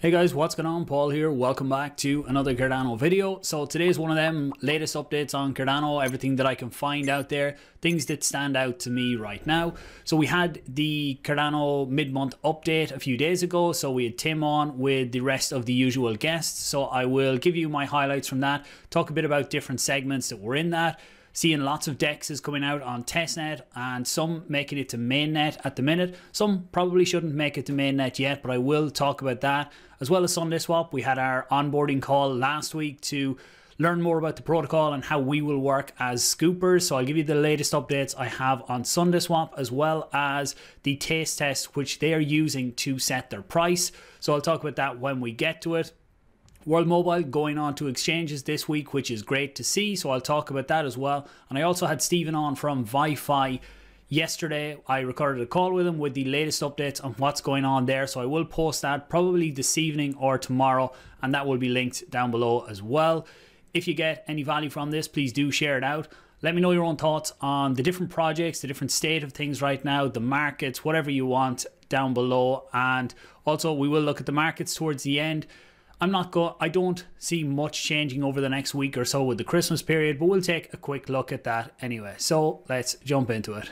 Hey guys, what's going on? Paul here. Welcome back to another Cardano video. So today is one of them latest updates on Cardano, everything that I can find out there, things that stand out to me right now. So we had the Cardano mid-month update a few days ago. So we had Tim on with the rest of the usual guests. So I will give you my highlights from that, talk a bit about different segments that were in that. Seeing lots of DEXs coming out on testnet and some making it to mainnet at the minute. Some probably shouldn't make it to mainnet yet, but I will talk about that. As well as SundaeSwap, we had our onboarding call last week to learn more about the protocol and how we will work as scoopers. So I'll give you the latest updates I have on SundaeSwap as well as the taste test which they are using to set their price. So I'll talk about that when we get to it. WorldMobile going on to exchanges this week, which is great to see, so I'll talk about that as well. And I also had Stephen on from Wi-Fi yesterday. I recorded a call with him with the latest updates on what's going on there, so I will post that probably this evening or tomorrow, and that will be linked down below as well. If you get any value from this, please do share it out. Let me know your own thoughts on the different projects, the different state of things right now, the markets, whatever you want down below. And also we will look at the markets towards the end. I don't see much changing over the next week or so with the Christmas period, but we'll take a quick look at that anyway. So let's jump into it.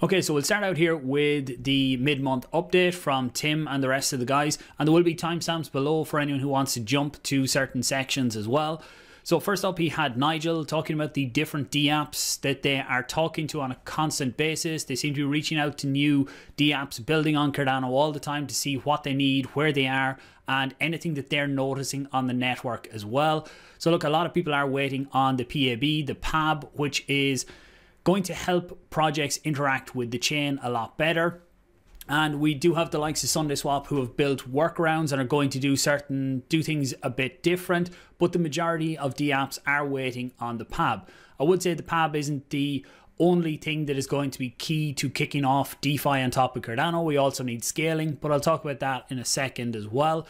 Okay, so we'll start out here with the mid-month update from Tim and the rest of the guys, and there will be timestamps below for anyone who wants to jump to certain sections as well. So first up, he had Nigel talking about the different dApps that they are talking to on a constant basis. They seem to be reaching out to new dApps, building on Cardano all the time to see what they need, where they are, and anything that they're noticing on the network as well. So look, a lot of people are waiting on the PAB, the PAB, which is going to help projects interact with the chain a lot better. And we do have the likes of SundaeSwap who have built workarounds and are going to do things a bit different, but the majority of dApps are waiting on the PAB. I would say the PAB isn't the only thing that is going to be key to kicking off DeFi on top of Cardano. We also need scaling, but I'll talk about that in a second as well.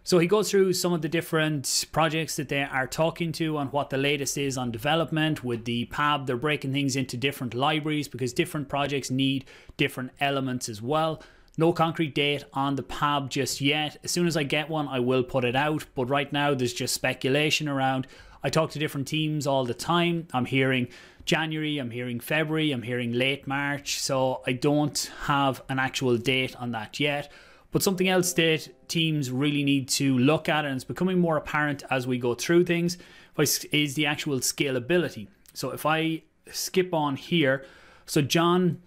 So he goes through some of the different projects that they are talking to and what the latest is on development. With the PAB, they're breaking things into different libraries because different projects need different elements as well. No concrete date on the PAB just yet. As soon as I get one, I will put it out. But right now, there's just speculation around. I talk to different teams all the time. I'm hearing January, I'm hearing February, I'm hearing late March. So I don't have an actual date on that yet. But something else that teams really need to look at, and it's becoming more apparent as we go through things, is the actual scalability. So if I skip on here, so John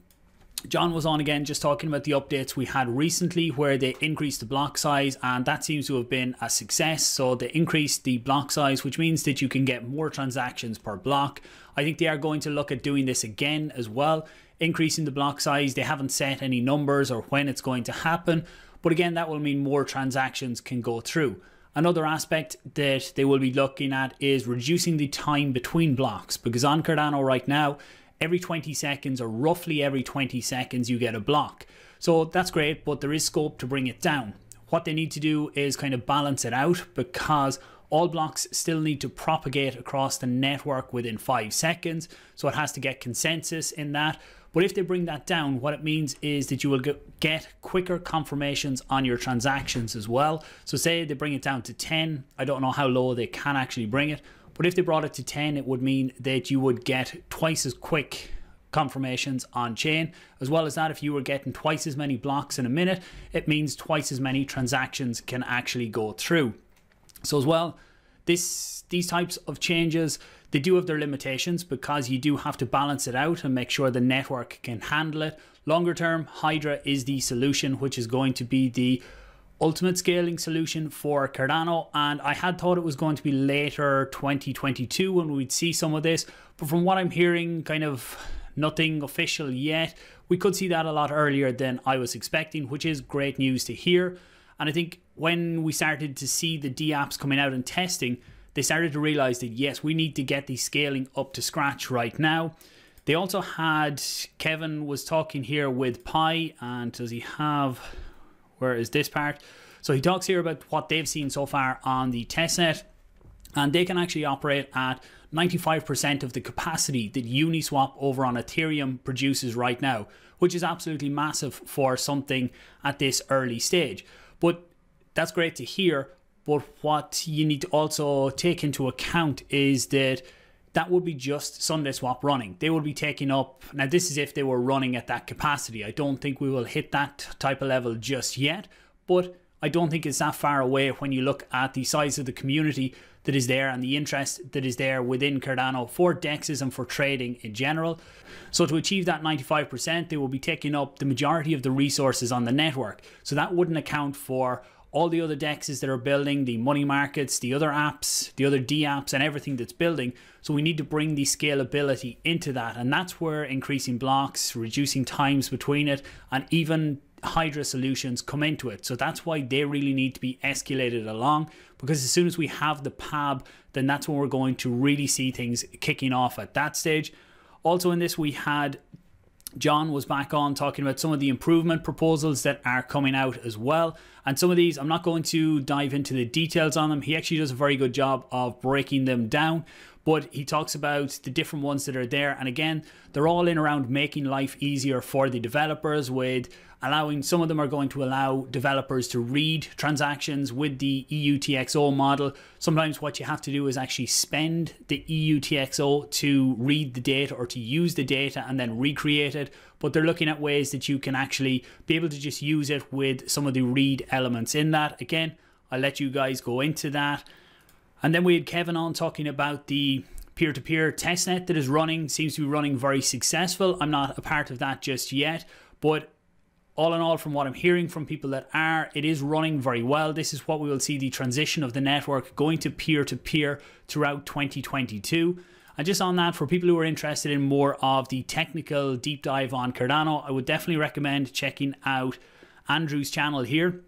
was on again just talking about the updates we had recently where they increased the block size, and that seems to have been a success. So they increased the block size, which means that you can get more transactions per block. I think they are going to look at doing this again as well, increasing the block size. They haven't set any numbers or when it's going to happen. But again, that will mean more transactions can go through. Another aspect that they will be looking at is reducing the time between blocks, because on Cardano right now, every 20 seconds or roughly every 20 seconds you get a block. So that's great, but there is scope to bring it down. What they need to do is kind of balance it out, because all blocks still need to propagate across the network within 5 seconds. So it has to get consensus in that. But if they bring that down, what it means is that you will get quicker confirmations on your transactions as well. So say they bring it down to 10. I don't know how low they can actually bring it. But if they brought it to 10, it would mean that you would get twice as quick confirmations on chain. As well as that, if you were getting twice as many blocks in a minute, it means twice as many transactions can actually go through. So as well, these types of changes, they do have their limitations because you do have to balance it out and make sure the network can handle it. Longer term, Hydra is the solution, which is going to be the ultimate scaling solution for Cardano. And I had thought it was going to be later 2022 when we'd see some of this. But from what I'm hearing, kind of nothing official yet. We could see that a lot earlier than I was expecting, which is great news to hear. And I think when we started to see the dApps coming out and testing, they started to realize that yes, we need to get the scaling up to scratch right now. They also had, Kevin was talking here with Pi, and does he have, where is this part? So he talks here about what they've seen so far on the testnet. and they can actually operate at 95% of the capacity that Uniswap over on Ethereum produces right now, which is absolutely massive for something at this early stage. But that's great to hear. But what you need to also take into account is that that would be just SundaeSwap running. They would be taking up, now this is if they were running at that capacity. I don't think we will hit that type of level just yet, but I don't think it's that far away when you look at the size of the community that is there and the interest that is there within Cardano for DEXs and for trading in general. So to achieve that 95%, they will be taking up the majority of the resources on the network. So that wouldn't account for all the other DEXs that are building, the money markets, the other apps, the other dApps, and everything that's building. So we need to bring the scalability into that. And that's where increasing blocks, reducing times between it, and even Hydra solutions come into it. So that's why they really need to be escalated along, because as soon as we have the PAB, then that's when we're going to really see things kicking off at that stage. Also in this, we had John was back on talking about some of the improvement proposals that are coming out as well. And some of these, I'm not going to dive into the details on them. He actually does a very good job of breaking them down. But he talks about the different ones that are there. And again, they're all in around making life easier for the developers, with allowing, some of them are going to allow developers to read transactions with the EUTXO model. Sometimes what you have to do is actually spend the EUTXO to read the data or to use the data and then recreate it. But they're looking at ways that you can actually be able to just use it with some of the read elements in that. Again, I'll let you guys go into that. And then we had Kevin on talking about the peer-to-peer testnet that is running, seems to be running very successful. I'm not a part of that just yet, but all in all, from what I'm hearing from people that are, it is running very well. This is what we will see, the transition of the network going to peer-to-peer throughout 2022. And just on that, for people who are interested in more of the technical deep dive on Cardano, I would definitely recommend checking out Andrew's channel here.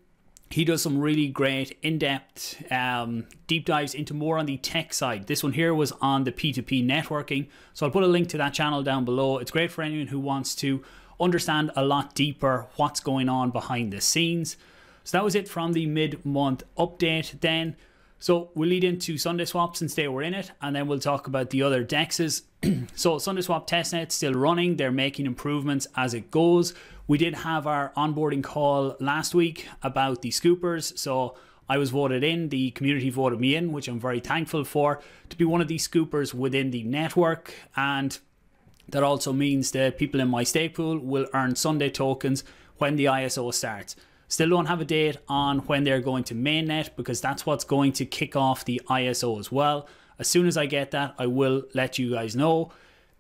He does some really great in-depth deep dives into more on the tech side. This one here was on the P2P networking. So I'll put a link to that channel down below. It's great for anyone who wants to understand a lot deeper what's going on behind the scenes. So that was it from the mid-month update then. So we'll lead into SundaeSwap since they were in it, and then we'll talk about the other DEXs. So SundaeSwap testnet still running. They're making improvements as it goes. We did have our onboarding call last week about the scoopers. So I was voted in, the community voted me in, which I'm very thankful for, to be one of these scoopers within the network. And that also means that people in my stake pool will earn Sundae tokens when the ISO starts. Still don't have a date on when they're going to mainnet, because that's what's going to kick off the ISO as well. As soon as I get that, I will let you guys know.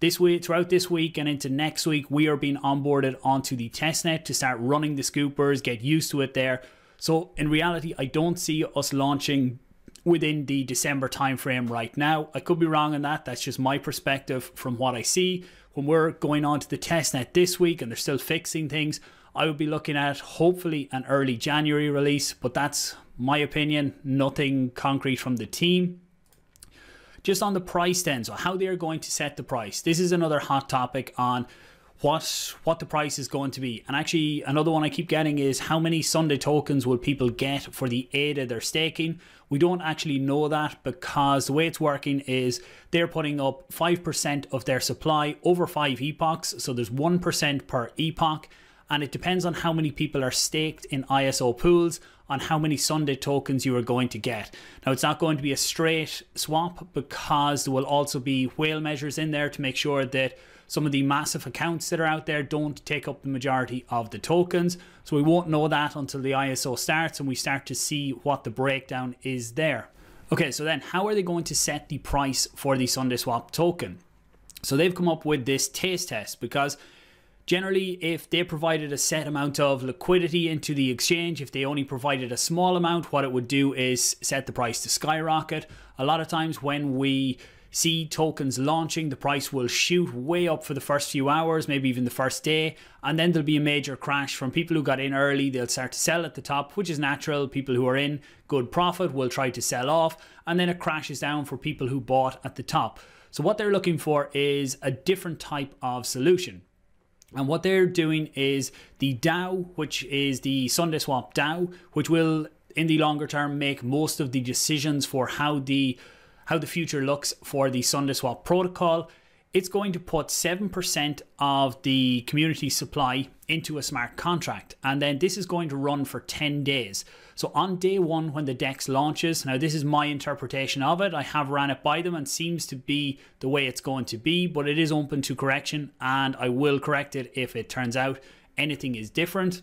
This week, throughout this week and into next week, we are being onboarded onto the testnet to start running the scoopers, get used to it there. So in reality, I don't see us launching within the December timeframe right now. I could be wrong on that. That's just my perspective from what I see. When we're going on to the testnet this week and they're still fixing things, I would be looking at hopefully an early January release, but that's my opinion, nothing concrete from the team. Just on the price then, so how they're going to set the price. This is another hot topic on what the price is going to be. And actually another one I keep getting is, how many Sundae tokens will people get for the ADA they're staking? We don't actually know that, because the way it's working is they're putting up 5% of their supply over 5 epochs. So there's 1% per epoch. And it depends on how many people are staked in ISO pools on how many Sundae tokens you are going to get. Now, it's not going to be a straight swap, because there will also be whale measures in there to make sure that some of the massive accounts that are out there don't take up the majority of the tokens. So we won't know that until the ISO starts and we start to see what the breakdown is there. Okay, so then how are they going to set the price for the SundaeSwap token? So they've come up with this taste test, because generally, if they provided a set amount of liquidity into the exchange, if they only provided a small amount, what it would do is set the price to skyrocket. A lot of times when we see tokens launching, the price will shoot way up for the first few hours, maybe even the first day, and then there'll be a major crash from people who got in early. They'll start to sell at the top, which is natural. People who are in good profit will try to sell off, and then it crashes down for people who bought at the top. So what they're looking for is a different type of solution. And what they're doing is the DAO, which is the SundaeSwap DAO, which will, in the longer term, make most of the decisions for how how the future looks for the SundaeSwap protocol. It's going to put 7% of the community supply into a smart contract, and then this is going to run for 10 days. So on day one, when the DEX launches, now this is my interpretation of it, I have ran it by them and seems to be the way it's going to be, but it is open to correction and I will correct it if it turns out anything is different.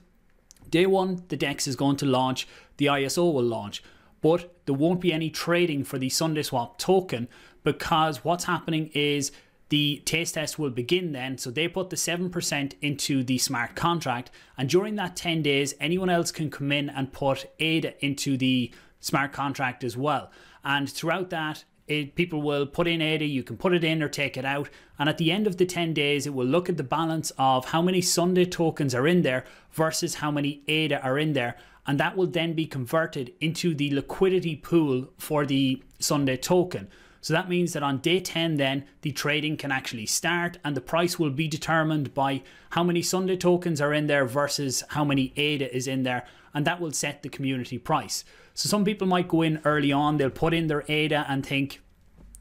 Day one, the DEX is going to launch, the ISO will launch, but there won't be any trading for the SundaeSwap token, because what's happening is the taste test will begin then. So they put the 7% into the smart contract, and during that 10 days, anyone else can come in and put ADA into the smart contract as well. And throughout that, people will put in ADA, you can put it in or take it out. And at the end of the 10 days, it will look at the balance of how many Sundae tokens are in there versus how many ADA are in there. And that will then be converted into the liquidity pool for the Sundae token. So that means that on day 10 then, the trading can actually start, and the price will be determined by how many Sundae tokens are in there versus how many ADA is in there, and that will set the community price. So some people might go in early on, they'll put in their ADA and think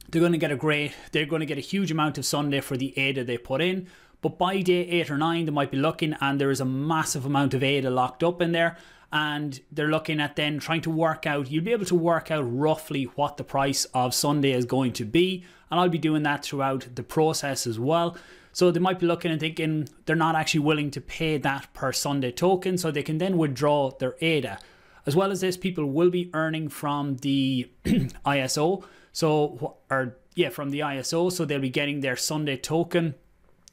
they're going to get a huge amount of Sundae for the ADA they put in. But by day 8 or 9, they might be looking and there is a massive amount of ADA locked up in there. And they're looking at then trying to work out, you'll be able to work out roughly what the price of Sundae is going to be. And I'll be doing that throughout the process as well. So they might be looking and thinking they're not actually willing to pay that per Sundae token, so they can then withdraw their ADA. As well as this, people will be earning from the ISO. From the ISO, so they'll be getting their Sundae token.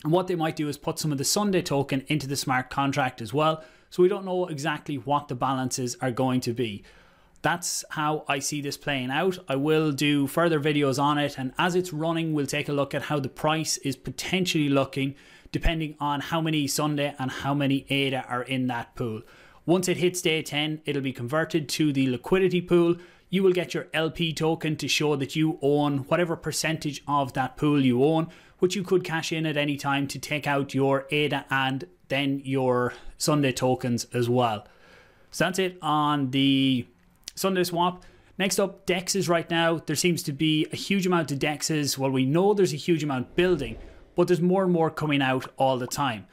And what they might do is put some of the Sundae token into the smart contract as well. So we don't know exactly what the balances are going to be. That's how I see this playing out. I will do further videos on it, and as it's running, we'll take a look at how the price is potentially looking, depending on how many Sundae and how many ADA are in that pool. Once it hits day 10, it'll be converted to the liquidity pool. You will get your LP token to show that you own whatever percentage of that pool you own, which you could cash in at any time to take out your ADA and then your Sundae tokens as well. So that's it on the SundaeSwap. Next up, DEXs right now. There seems to be a huge amount of DEXs. Well, we know there's a huge amount building, but there's more and more coming out all the time.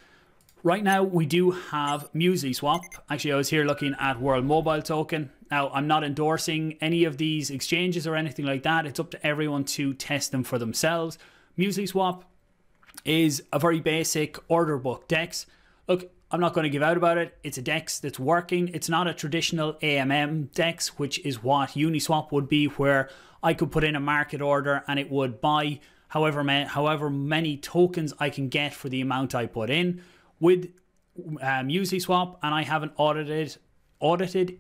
Right now, we do have MusesliSwap. Actually, I was here looking at WorldMobile token. Now, I'm not endorsing any of these exchanges or anything like that. It's up to everyone to test them for themselves. MusesliSwap is a very basic order book DEX. Look, I'm not going to give out about it. It's a DEX that's working. It's not a traditional AMM DEX, which is what Uniswap would be, where I could put in a market order and it would buy however many tokens I can get for the amount I put in. With MusesliSwap, and I haven't audited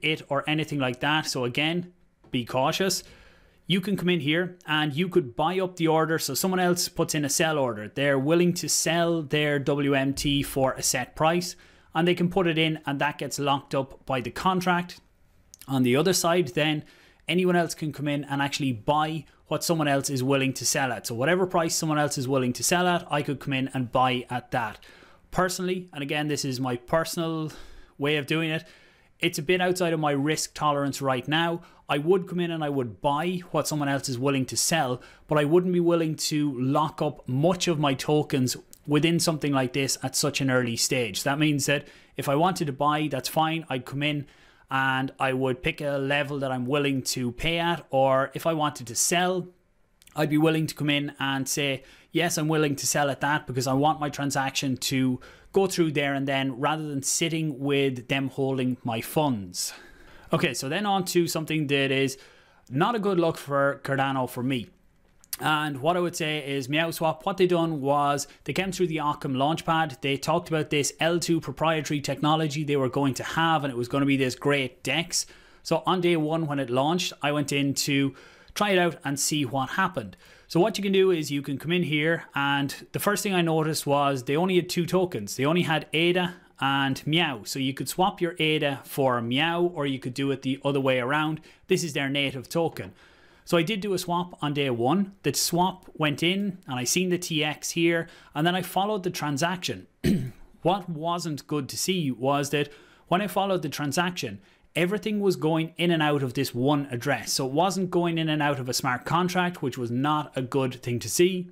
it or anything like that. So again, be cautious. You can come in here and you could buy up the order. So someone else puts in a sell order. They're willing to sell their WMT for a set price, and they can put it in, and that gets locked up by the contract. On the other side, then anyone else can come in and actually buy what someone else is willing to sell at. So whatever price someone else is willing to sell at, I could come in and buy at that. Personally, and again, this is my personal way of doing it, it's a bit outside of my risk tolerance right now. I would come in and I would buy what someone else is willing to sell, but I wouldn't be willing to lock up much of my tokens within something like this at such an early stage. That means that if I wanted to buy, that's fine. I'd come in and I would pick a level that I'm willing to pay at, or if I wanted to sell, I'd be willing to come in and say, yes, I'm willing to sell at that because I want my transaction to go through there and then, rather than sitting with them holding my funds. Okay, so then on to something that is not a good look for Cardano for me. And what I would say is MeowSwap, what they done was they came through the Occam launchpad. They talked about this L2 proprietary technology they were going to have, and it was going to be this great DEX. So on day one when it launched, I went in to try it out and see what happened. So what you can do is you can come in here, and the first thing I noticed was they only had two tokens. They only had ADA and Meow. So you could swap your ADA for Meow, or you could do it the other way around. This is their native token. So I did do a swap on day one. The swap went in and I seen the TX here, and then I followed the transaction. What wasn't good to see was that when I followed the transaction, everything was going in and out of this one address. So it wasn't going in and out of a smart contract, which was not a good thing to see.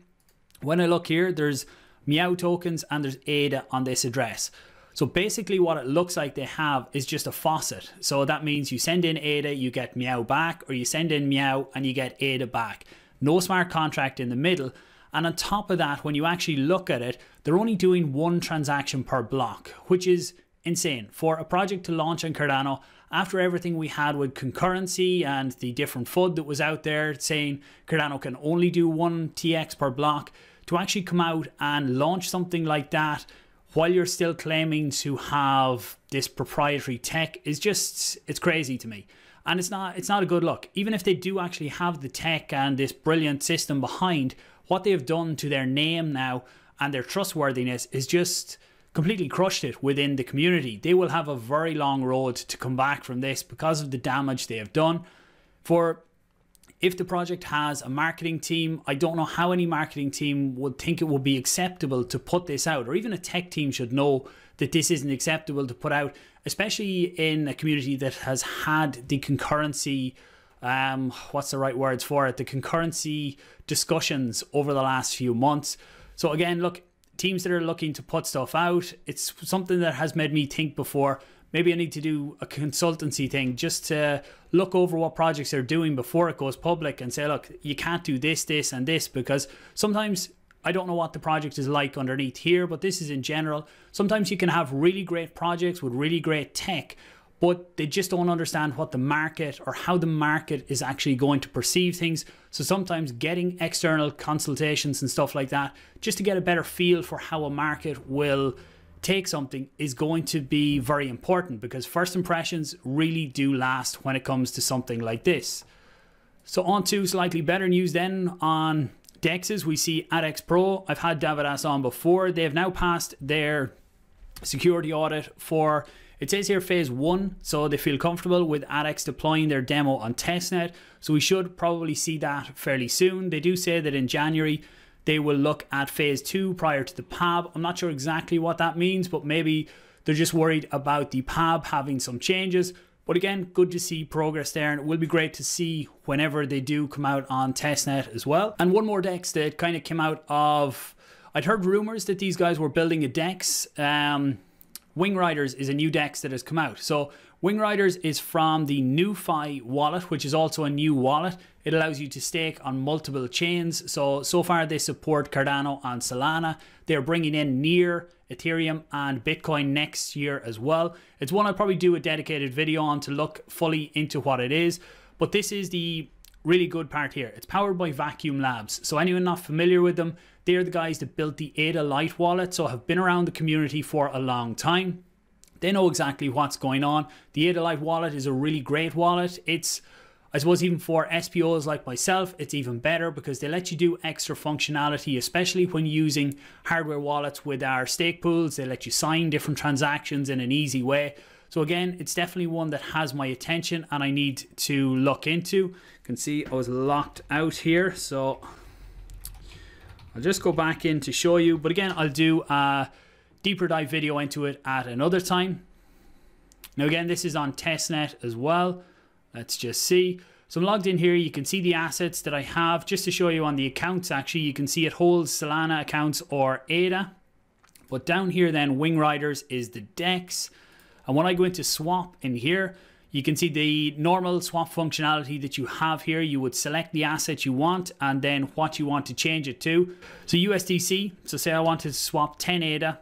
When I look here, there's Meow tokens and there's ADA on this address. So basically what it looks like they have is just a faucet. So that means you send in ADA, you get Meow back, or you send in Meow and you get ADA back. No smart contract in the middle. And on top of that, when you actually look at it, they're only doing one transaction per block, which is insane. For a project to launch on Cardano, after everything we had with concurrency and the different FUD that was out there saying Cardano can only do one TX per block, to actually come out and launch something like that while you're still claiming to have this proprietary tech is just, it's crazy to me. And it's not a good look. Even if they do actually have the tech and this brilliant system behind, what they have done to their name now and their trustworthiness is just completely crushed it within the community. They will have a very long road to come back from this because of the damage they have done. For if the project has a marketing team, I don't know how any marketing team would think it would be acceptable to put this out, or even a tech team should know that this isn't acceptable to put out, especially in a community that has had the concurrency, what's the right words for it, the concurrency discussions over the last few months. So again, look, teams that are looking to put stuff out, it's something that has made me think before, maybe I need to do a consultancy thing just to look over what projects they're doing before it goes public and say, look, you can't do this, this, and this, because sometimes I don't know what the project is like underneath here, but this is in general. Sometimes you can have really great projects with really great tech, but they just don't understand what the market or how the market is actually going to perceive things. So sometimes getting external consultations and stuff like that, just to get a better feel for how a market will take something, is going to be very important, because first impressions really do last when it comes to something like this. So on to slightly better news then on DEXs. We see ADAX Pro. I've had dApps on before. They have now passed their security audit for, it says here, phase 1, so they feel comfortable with ADAX deploying their demo on testnet. So we should probably see that fairly soon. They do say that in January they will look at phase 2 prior to the PAB. I'm not sure exactly what that means, but maybe they're just worried about the PAB having some changes. But again, good to see progress there, and it will be great to see whenever they do come out on testnet as well. And one more DEX that kind of came out of, I'd heard rumors that these guys were building a DEX. Wingriders is a new DEX that has come out. So Wingriders is from the NuFi wallet, which is also a new wallet. It allows you to stake on multiple chains. So far they support Cardano and Solana. They're bringing in Near, Ethereum and Bitcoin next year as well. It's one I'll probably do a dedicated video on to look fully into what it is. But this is the really good part here. It's powered by Vacuum Labs. So anyone not familiar with them, they're the guys that built the ADA Lite wallet, so have been around the community for a long time. They know exactly what's going on. The ADA Lite wallet is a really great wallet. It's, I suppose, even for SPOs like myself, it's even better because they let you do extra functionality, especially when using hardware wallets with our stake pools. They let you sign different transactions in an easy way. So again, it's definitely one that has my attention and I need to look into. You can see I was locked out here, so I'll just go back in to show you. But again, I'll do a deeper dive video into it at another time. Now again, this is on testnet as well. Let's just see. So I'm logged in here. You can see the assets that I have. Just to show you on the accounts, actually, you can see it holds Solana accounts or ADA. But down here then, Wingriders is the DEX. And when I go into swap in here, you can see the normal swap functionality that you have here. You would select the asset you want and then what you want to change it to. So USDC, so say I wanted to swap 10 ADA,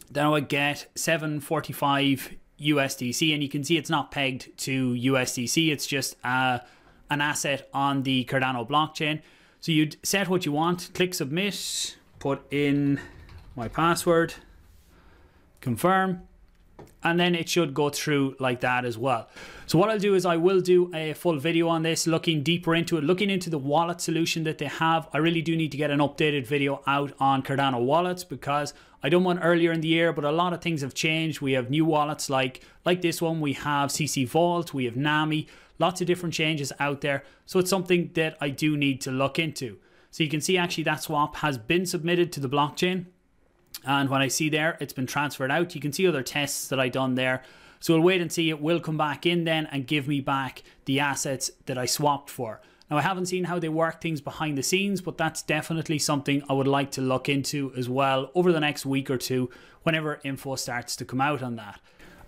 then I would get 745 USDC, and you can see it's not pegged to USDC. It's just an asset on the Cardano blockchain. So you'd set what you want, click submit, put in my password, confirm, and then it should go through like that as well. So what I'll do is I will do a full video on this, looking deeper into it, looking into the wallet solution that they have. I really do need to get an updated video out on Cardano wallets because I done one earlier in the year, but a lot of things have changed. We have new wallets like this one. We have CC Vault, we have NAMI, lots of different changes out there. So it's something that I do need to look into. So you can see actually that swap has been submitted to the blockchain. And when I see there, it's been transferred out. You can see other tests that I done there. So we'll wait and see. It will come back in then and give me back the assets that I swapped for. Now, I haven't seen how they work things behind the scenes, but that's definitely something I would like to look into as well over the next week or two whenever info starts to come out on that.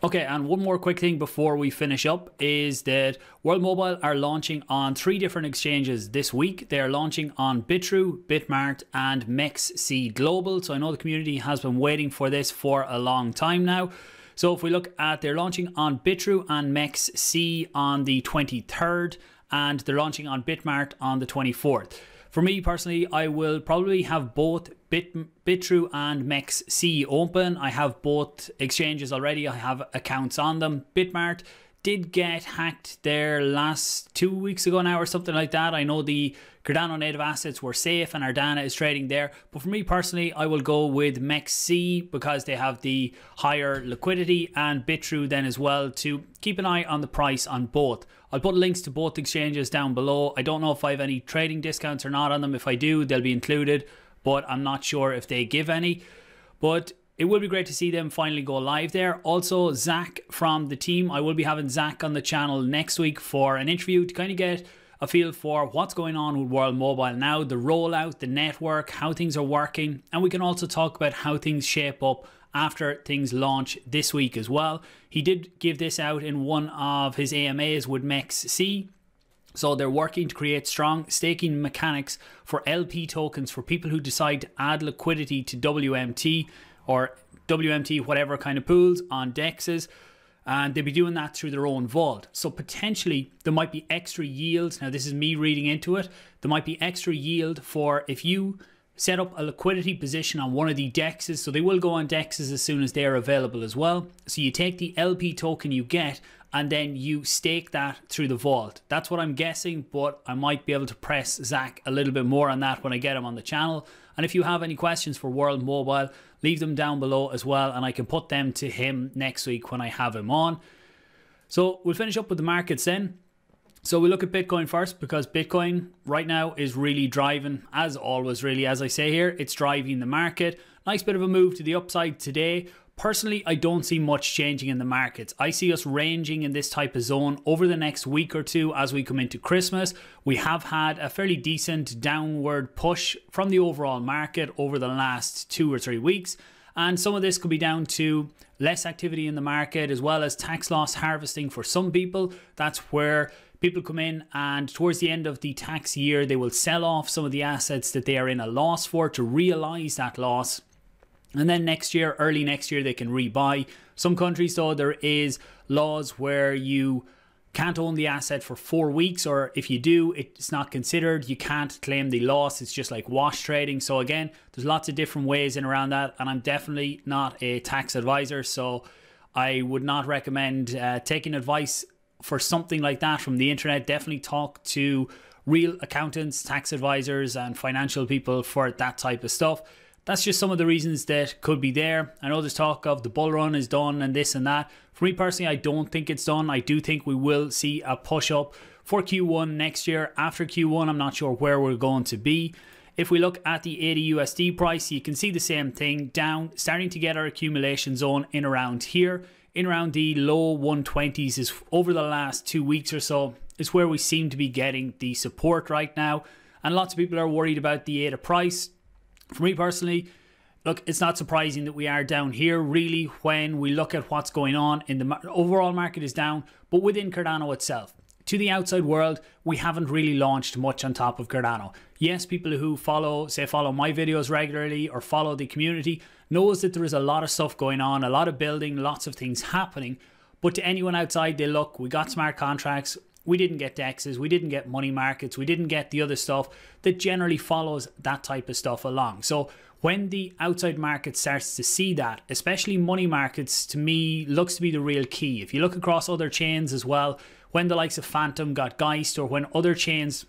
Okay, and one more quick thing before we finish up is that WorldMobile are launching on 3 different exchanges this week. They are launching on Bitrue, Bitmart, and MEXC Global. So I know the community has been waiting for this for a long time now. So if we look at, they're launching on Bitrue and MEXC on the 23rd, and they're launching on Bitmart on the 24th. For me personally, I will probably have both Bitrue and MEXC open. I have both exchanges already. I have accounts on them. Bitmart did get hacked there last 2 weeks ago now or something like that. I know the Cardano native assets were safe and Ardana is trading there. But for me personally, I will go with MEXC because they have the higher liquidity, and Bitrue then as well to keep an eye on the price on both. I'll put links to both exchanges down below. I don't know if I have any trading discounts or not on them. If I do, they'll be included, but I'm not sure if they give any. But it will be great to see them finally go live there. Also, Zach from the team, I will be having Zach on the channel next week for an interview to kind of get a feel for what's going on with WorldMobile now, the rollout, the network, how things are working, and we can also talk about how things shape up after things launch this week as well. He did give this out in one of his AMAs with MEXC. So they're working to create strong staking mechanics for LP tokens for people who decide to add liquidity to WMT or WMT, whatever kind of pools on DEXs. And they'll be doing that through their own vault. So potentially there might be extra yields. Now this is me reading into it. There might be extra yield for if you set up a liquidity position on one of the DEXs. So they will go on DEXs as soon as they are available as well. So you take the LP token you get and then you stake that through the vault. That's what I'm guessing, but I might be able to press Zach a little bit more on that when I get him on the channel. And if you have any questions for WorldMobile, leave them down below as well, and I can put them to him next week when I have him on. So we'll finish up with the markets then. So we look at Bitcoin first, because Bitcoin right now is really driving, as always really, as I say here, it's driving the market. Nice bit of a move to the upside today. Personally, I don't see much changing in the markets. I see us ranging in this type of zone over the next week or two as we come into Christmas. We have had a fairly decent downward push from the overall market over the last 2 or 3 weeks. And some of this could be down to less activity in the market, as well as tax loss harvesting for some people. That's where people come in and towards the end of the tax year, they will sell off some of the assets that they are in a loss for to realize that loss. And then next year, early next year, they can rebuy. Some countries, though, there is laws where you can't own the asset for 4 weeks, or if you do, it's not considered. You can't claim the loss. It's just like wash trading. So again, there's lots of different ways in around that. And I'm definitely not a tax advisor, so I would not recommend taking advice for something like that from the internet. Definitely talk to real accountants, tax advisors, and financial people for that type of stuff. That's just some of the reasons that could be there. I know there's talk of the bull run is done and this and that. For me personally, I don't think it's done. I do think we will see a push up for Q1 next year. After Q1, I'm not sure where we're going to be. If we look at the ADUSD price, you can see the same thing down, starting to get our accumulation zone in around here. In around the low 120s is over the last 2 weeks or so. Is where we seem to be getting the support right now. And lots of people are worried about the ADA price. For me personally, look, it's not surprising that we are down here really when we look at what's going on in the overall market is down, but within Cardano itself. To the outside world, we haven't really launched much on top of Cardano. Yes, people who follow my videos regularly or follow the community knows that there is a lot of stuff going on, a lot of building, lots of things happening. But to anyone outside, they look, we got smart contracts, we didn't get DEXs, we didn't get money markets, we didn't get the other stuff that generally follows that type of stuff along. So when the outside market starts to see that, especially money markets, to me, looks to be the real key. If you look across other chains as well, when the likes of Phantom got Geist, or when other chains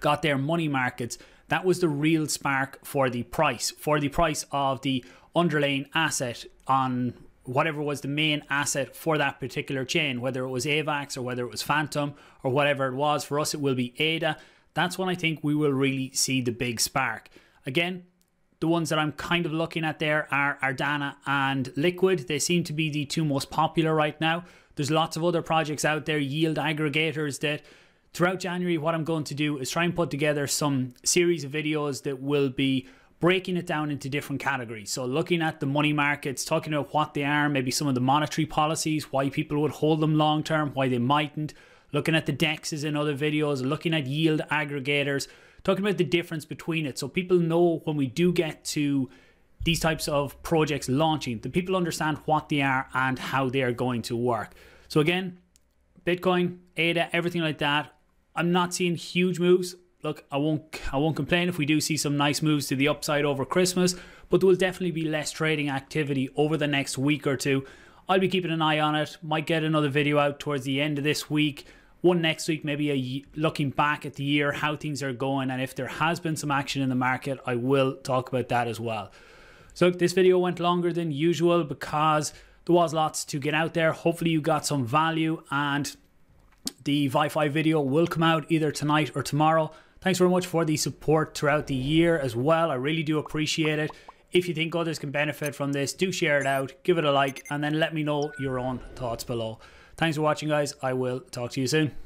got their money markets, that was the real spark for the price of the underlying asset on whatever was the main asset for that particular chain, whether it was AVAX or whether it was Phantom or whatever it was. For us, it will be ADA. That's when I think we will really see the big spark. Again, The ones that I'm kind of looking at there are Cardano and Liquid. They seem to be the two most popular right now. There's lots of other projects out there, yield aggregators, that throughout January, what I'm going to do is try and put together some series of videos that will be breaking it down into different categories. So looking at the money markets, talking about what they are, maybe some of the monetary policies, why people would hold them long term, why they mightn't. Looking at the DEXs in other videos, looking at yield aggregators, talking about the difference between it, so people know when we do get to these types of projects launching, the people understand what they are and how they are going to work. So again, Bitcoin, ADA, everything like that, I'm not seeing huge moves. Look, I won't complain if we do see some nice moves to the upside over Christmas, but there will definitely be less trading activity over the next week or two. I'll be keeping an eye on it. Might get another video out towards the end of this week. One next week, maybe looking back at the year, how things are going, and if there has been some action in the market, I will talk about that as well. So this video went longer than usual because there was lots to get out there. Hopefully you got some value, and the Wi-Fi video will come out either tonight or tomorrow. Thanks very much for the support throughout the year as well. I really do appreciate it. If you think others can benefit from this, do share it out, give it a like, and then let me know your own thoughts below. Thanks for watching, guys. I will talk to you soon.